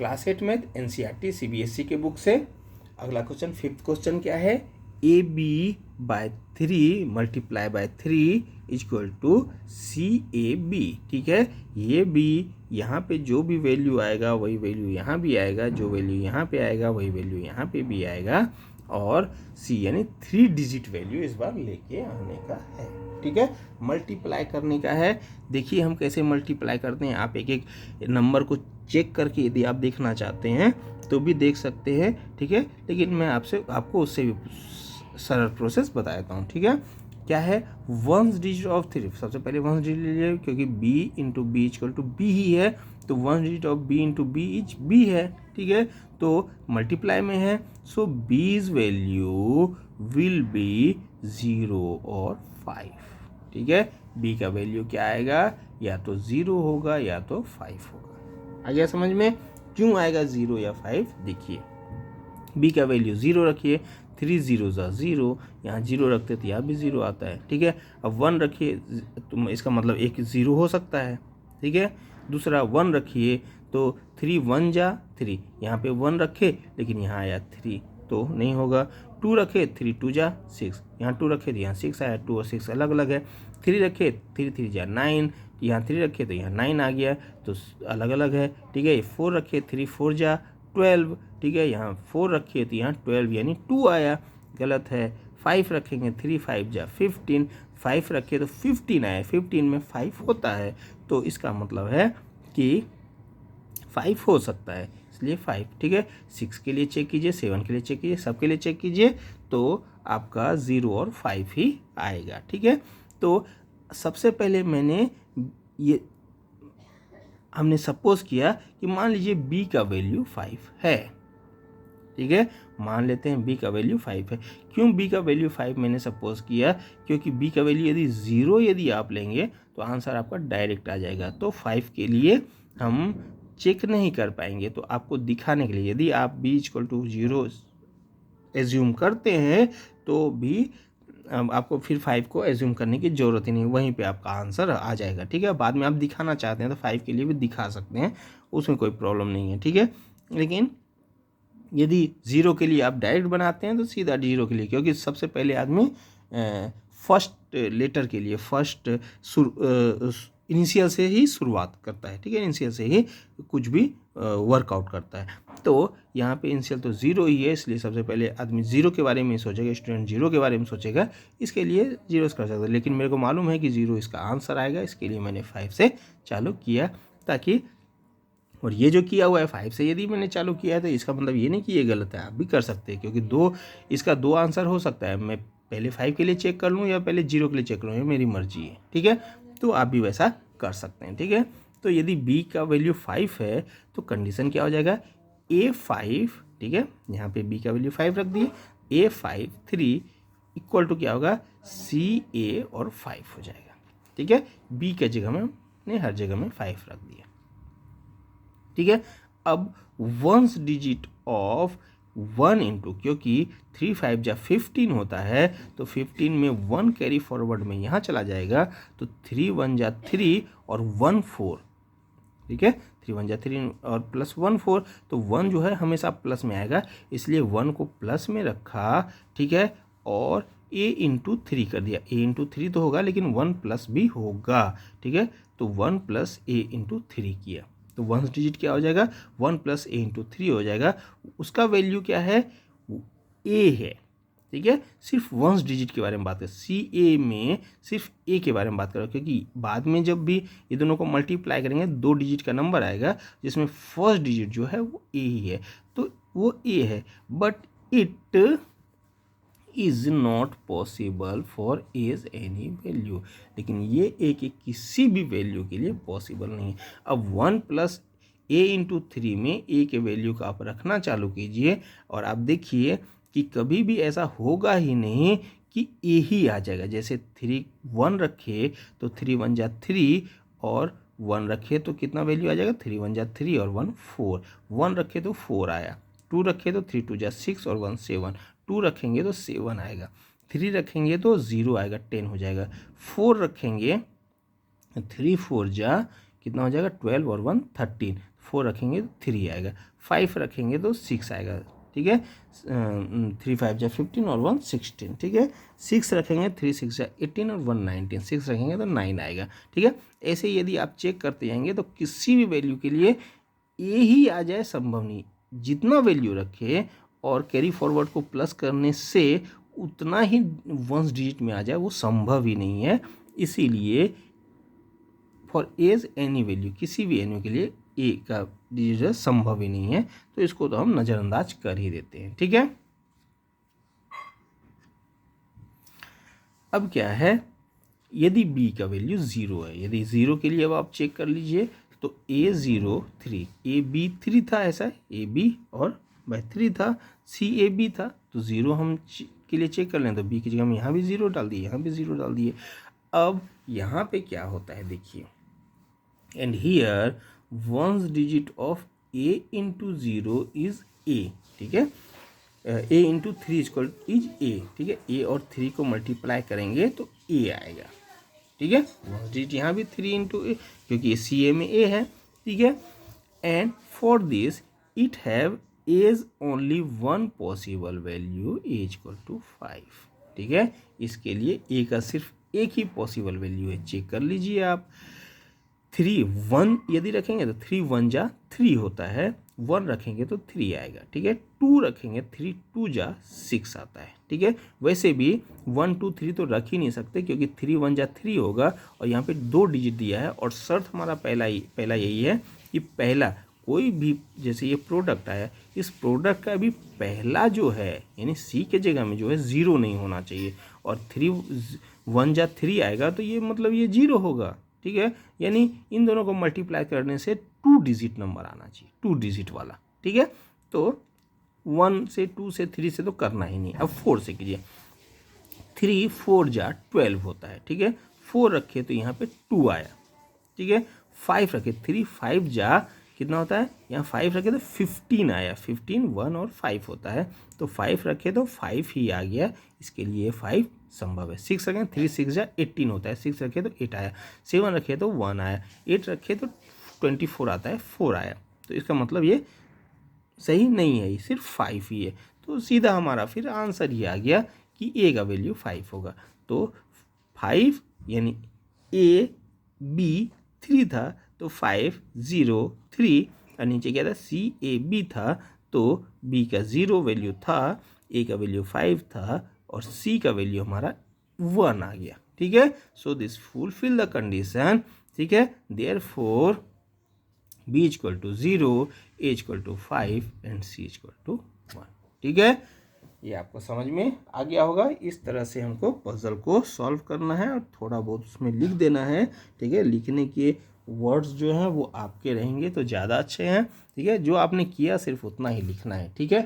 Class 8 math NCERT CBSE के book से। अगला क्वेश्चन, फिफ्थ क्वेश्चन क्या है, A B by 3 multiply by 3 equal to C A B. ठीक है, ये बी यहाँ पे जो भी वैल्यू आएगा वही वैल्यू यहाँ भी आएगा, जो वैल्यू यहाँ पे आएगा वही वैल्यू यहाँ पे भी आएगा, और सी यानी 3 डिजिट वैल्यू इस बार लेके आने का है। ठीक है, मल्टीप्लाई करने का है। देखिए हम कैसे मल्टीप्लाई करते हैं, आप एक एक नंबर को चेक करके यदि आप देखना चाहते हैं तो भी देख सकते हैं। ठीक है, लेकिन मैं आपको उससे भी सरल प्रोसेस बताता हूँ। ठीक है, क्या है, वंस डिजिट ऑफ 3। सबसे पहले वंस डिजिट ले लीजिए, क्योंकि b into B equal to B ही है, तो ones digit of b into B is b है। ठीक है, तो मल्टीप्लाई में है, सो b's वैल्यू विल बी 0 और 5। ठीक है, b का वैल्यू क्या आएगा, या तो 0 होगा या तो 5 होगा। आ गया समझ में, क्यों आएगा 0 या 5? देखिए b का वैल्यू 0 रखिए, 3 0 0, यहाँ 0 रखते तो यहाँ भी 0 आता है। ठीक है, अब 1 रखिए तो इसका मतलब एक 0 हो सकता है। ठीक है, दूसरा 1 रखिए तो 3 1 जा 3, यहाँ पे 1 रखे लेकिन यहाँ आया 3 तो नहीं होगा। 2 रखे 3 2 जा 6, यहाँ 2 रखे तो यहाँ 6 आया, 2 और 6 अलग अलग है। 3 रखे 3 3 जा 9, यहाँ 3 रखे तो यहाँ 9 आ गया, तो अलग अलग है। ठीक है, 4 रखे 3 4 जा 12। ठीक है, यहाँ 4 रखिए तो यहाँ 12 यानी 2 आया, गलत है। 5 रखेंगे 3 5 जा 15, 5 रखे तो 15 आया, 15 में 5 होता है, तो इसका मतलब है कि 5 हो सकता है, इसलिए 5। ठीक है, 6 के लिए चेक कीजिए, 7 के लिए चेक कीजिए, सब के लिए चेक कीजिए, तो आपका 0 और 5 ही आएगा। ठीक है, तो सबसे पहले हमने सपोज किया कि मान लीजिए b का वैल्यू 5 है। ठीक है, मान लेते हैं b का वैल्यू 5 है। क्यों b का वैल्यू 5 मैंने सपोज किया, क्योंकि b का वैल्यू यदि 0 यदि आप लेंगे तो आंसर आपका डायरेक्ट आ जाएगा, तो 5 के लिए हम चेक नहीं कर पाएंगे। तो आपको दिखाने के लिए यदि आप b इक्वल टू 0 एज्यूम करते हैं तो भी आपको फिर 5 को एज्यूम करने की ज़रूरत ही नहीं, वहीं पे आपका आंसर आ जाएगा। ठीक है, बाद में आप दिखाना चाहते हैं तो 5 के लिए भी दिखा सकते हैं, उसमें कोई प्रॉब्लम नहीं है। ठीक है, लेकिन यदि 0 के लिए आप डायरेक्ट बनाते हैं तो सीधा 0 के लिए, क्योंकि सबसे पहले आदमी फर्स्ट लेटर के लिए फर्स्ट इनिशियल से ही शुरुआत करता है। ठीक है, इनिशियल से ही कुछ भी वर्कआउट करता है, तो यहाँ पे इनिशियल तो 0 ही है, इसलिए सबसे पहले आदमी 0 के बारे में सोचेगा, स्टूडेंट 0 के बारे में सोचेगा, इसके लिए 0 कर सकता है। लेकिन मेरे को मालूम है कि 0 इसका आंसर आएगा, इसके लिए मैंने 5 से चालू किया, ताकि, और ये जो किया हुआ है 5 से यदि मैंने चालू किया है तो इसका मतलब ये नहीं कि ये गलत है, आप भी कर सकते हैं, क्योंकि इसका दो आंसर हो सकता है। मैं पहले 5 के लिए चेक कर लूँ या पहले 0 के लिए चेक करूँ, ये मेरी मर्जी है। ठीक है, तो आप भी वैसा कर सकते हैं। ठीक है, तो यदि b का वैल्यू 5 है तो कंडीशन क्या हो जाएगा, a5। ठीक है, यहाँ पे b का वैल्यू 5 रख दिए, a5 3 इक्वल टू क्या होगा, ca और 5 हो जाएगा। ठीक है, b के जगह में हमने हर जगह में 5 रख दिया। ठीक है, अब वंस डिजिट ऑफ 1 इंटू, क्योंकि 3 5 जा 15 होता है, तो 15 में 1 कैरी फॉरवर्ड में यहाँ चला जाएगा, तो 3 1 जा 3 और 1 4। ठीक है, 3 1 जा 3 और प्लस 1 4, तो 1 जो है हमेशा प्लस में आएगा, इसलिए 1 को प्लस में रखा। ठीक है, और a इंटू 3 कर दिया, a इंटू 3 तो होगा लेकिन 1 प्लस भी होगा। ठीक है, तो 1 प्लस a इंटू 3 किया, तो वंस डिजिट क्या हो जाएगा, 1 प्लस a इंटू 3 हो जाएगा। उसका वैल्यू क्या है, a है। ठीक है, सिर्फ वंस डिजिट के बारे में बात करें, CA में सिर्फ a के बारे में बात करो, क्योंकि बाद में जब भी ये दोनों को मल्टीप्लाई करेंगे 2 डिजिट का नंबर आएगा, जिसमें फर्स्ट डिजिट जो है वो a ही है, तो वो a है। But it is not possible for as any value, लेकिन ये a के किसी भी वैल्यू के लिए पॉसिबल नहीं है। अब 1 प्लस a इंटू 3 में a के वैल्यू का आप रखना चालू कीजिए, और आप देखिए कि कभी भी ऐसा होगा ही नहीं कि a ही आ जाएगा। जैसे 3 1 रखे तो 3 1 जा 3 और 1 रखे तो कितना वैल्यू आ जाएगा, 3 1 जा 3 और 1 4, 1 रखे तो 4 आया, 2 रखे तो 3 2 जा 6 और 1 7, 2 रखेंगे तो 7 आएगा, 3 रखेंगे तो 0 आएगा, 10 हो जाएगा, 4 रखेंगे 3 4 जा कितना हो जाएगा 12 और 1 13, 4 रखेंगे तो 3 आएगा, 5 रखेंगे तो 6 आएगा, ठीक है। 3 5 जा 15 और 1 16, ठीक है। 6 रखेंगे 3 6 जा 18 और 1 19, 6 रखेंगे तो 9 आएगा, ठीक है। ऐसे यदि आप चेक करते जाएंगे तो किसी भी वैल्यू के लिए ए ही आ जाए संभव नहीं, जितना वैल्यू रखे और कैरी फॉरवर्ड को प्लस करने से उतना ही वंस डिजिट में आ जाए वो संभव ही नहीं है। इसीलिए फॉर एज एनी वैल्यू, किसी भी एनी के लिए ए का डिजिट संभव ही नहीं है, तो इसको तो हम नज़रअंदाज कर ही देते हैं, ठीक है। अब क्या है, यदि b का वैल्यू 0 है, यदि 0 के लिए अब आप चेक कर लीजिए तो A0 3, AB 3 था, ऐसा है AB और बाय 3 था, CAB था, तो 0 हम के लिए चेक कर लें तो b की जगह हम यहाँ भी 0 डाल दिए, यहाँ भी 0 डाल दिए। अब यहाँ पे क्या होता है देखिए, and here once digit of a into 0 is a, ठीक है। a इंटू 3 इज a, ठीक है। a और 3 को मल्टीप्लाई करेंगे तो a आएगा, ठीक है। वंस डिजिट यहाँ भी 3 इंटू a, क्योंकि सी ए में a है, ठीक है। And for this it have as only one possible value a equal to 5, ठीक है। इसके लिए a का सिर्फ एक ही पॉसिबल वैल्यू है, चेक कर लीजिए आप। 3 1 यदि रखेंगे तो 3 1 जा 3 होता है, 1 रखेंगे तो 3 आएगा, ठीक है। 2 रखेंगे 3 2 जा 6 आता है, ठीक है। वैसे भी 1 2 3 तो रख ही नहीं सकते क्योंकि 3 1 जा 3 होगा और यहाँ पे 2 डिजिट दिया है और शर्त हमारा पहला यही है कि पहला कोई भी, जैसे ये प्रोडक्ट आया, इस प्रोडक्ट का भी पहला जो है यानी सी के जगह में जो है 0 नहीं होना चाहिए, और 3 1 जा 3 आएगा तो ये मतलब ये 0 होगा, ठीक है। यानी इन दोनों को मल्टीप्लाई करने से 2 डिजिट नंबर आना चाहिए, 2 डिजिट वाला, ठीक है। तो 1 से 2 से 3 से तो करना ही नहीं, अब 4 से कीजिए। 3 4 जा 12 होता है, ठीक है। 4 रखे तो यहाँ पे 2 आया, ठीक है। 5 रखे 3 5 जा कितना होता है, यहाँ 5 रखे तो 15 आया, 15 1 और 5 होता है, तो 5 रखे तो 5 ही आ गया, इसके लिए 5 संभव है। 6 रखें 3 6 जा 18 होता है, 6 रखे तो 8 आया, 7 रखे तो 1 आया, 8 रखे तो 24 आता है, 4 आया, तो इसका मतलब ये सही नहीं है, ये सिर्फ 5 ही है। तो सीधा हमारा फिर आंसर ये आ गया कि ए का वैल्यू 5 होगा। तो 5 यानी ए बी 3 था तो 5 0 3, और नीचे क्या था CAB था तो B का 0 वैल्यू था, A का वैल्यू 5 था और C का वैल्यू हमारा 1 आ गया, ठीक है। So this fulfil the condition, ठीक है। Therefore B equal to 0, A equal to 5 and C equal to 1, ठीक है। ये आपको समझ में आ गया होगा। इस तरह से हमको पजल को सॉल्व करना है और थोड़ा बहुत उसमें लिख देना है, ठीक है। लिखने के वर्ड्स जो हैं वो आपके रहेंगे तो ज़्यादा अच्छे हैं, ठीक है। जो आपने किया सिर्फ उतना ही लिखना है, ठीक है।